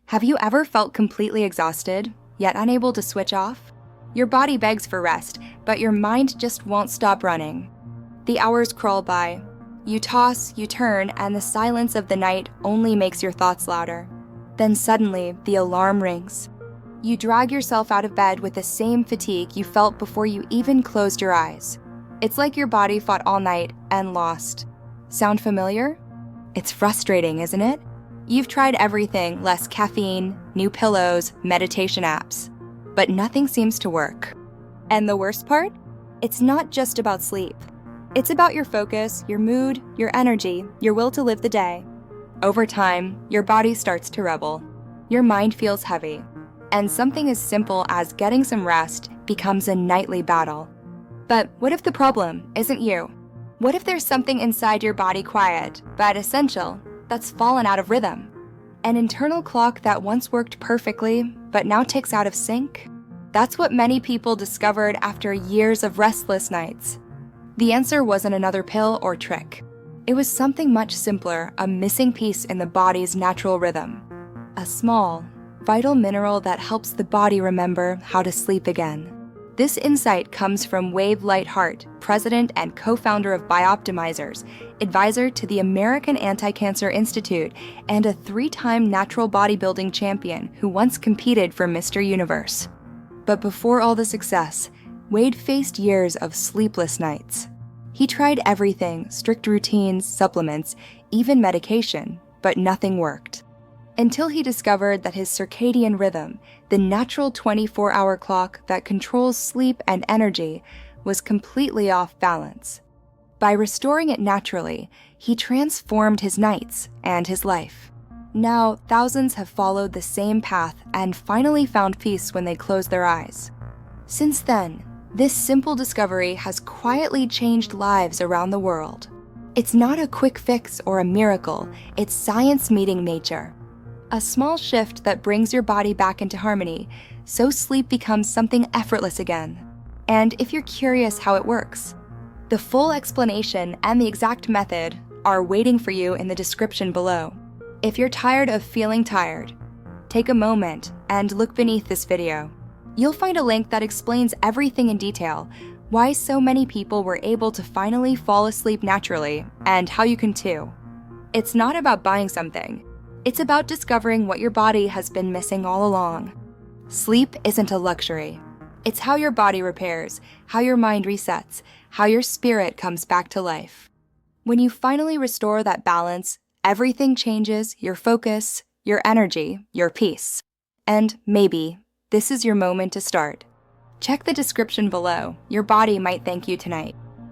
Have you ever felt completely exhausted, yet unable to switch off? Your body begs for rest, but your mind just won't stop running. The hours crawl by. You toss, you turn, and the silence of the night only makes your thoughts louder. Then suddenly, the alarm rings. You drag yourself out of bed with the same fatigue you felt before you even closed your eyes. It's like your body fought all night and lost. Sound familiar? It's frustrating, isn't it? You've tried everything, less caffeine, new pillows, meditation apps, but nothing seems to work. And the worst part? It's not just about sleep. It's about your focus, your mood, your energy, your will to live the day. Over time, your body starts to rebel. Your mind feels heavy. And something as simple as getting some rest becomes a nightly battle. But what if the problem isn't you? What if there's something inside your body quiet, but essential, that's fallen out of rhythm? An internal clock that once worked perfectly, but now ticks out of sync? That's what many people discovered after years of restless nights. The answer wasn't another pill or trick. It was something much simpler, a missing piece in the body's natural rhythm. A small, vital mineral that helps the body remember how to sleep again. This insight comes from Wave Lightheart, president and co-founder of Bioptimizers, advisor to the American Anti-Cancer Institute, and a 3-time natural bodybuilding champion who once competed for Mr. Universe. But before all the success, Wade faced years of sleepless nights. He tried everything, strict routines, supplements, even medication, but nothing worked. Until he discovered that his circadian rhythm, the natural 24-hour clock that controls sleep and energy, was completely off balance. By restoring it naturally, he transformed his nights and his life. Now, thousands have followed the same path and finally found peace when they closed their eyes. Since then, this simple discovery has quietly changed lives around the world. It's not a quick fix or a miracle, it's science meeting nature. A small shift that brings your body back into harmony, so sleep becomes something effortless again. And if you're curious how it works, the full explanation and the exact method are waiting for you in the description below. If you're tired of feeling tired, take a moment and look beneath this video. You'll find a link that explains everything in detail, why so many people were able to finally fall asleep naturally, and how you can too. It's not about buying something. It's about discovering what your body has been missing all along. Sleep isn't a luxury. It's how your body repairs, how your mind resets, how your spirit comes back to life. When you finally restore that balance, everything changes: your focus, your energy, your peace. And maybe this is your moment to start. Check the description below. Your body might thank you tonight.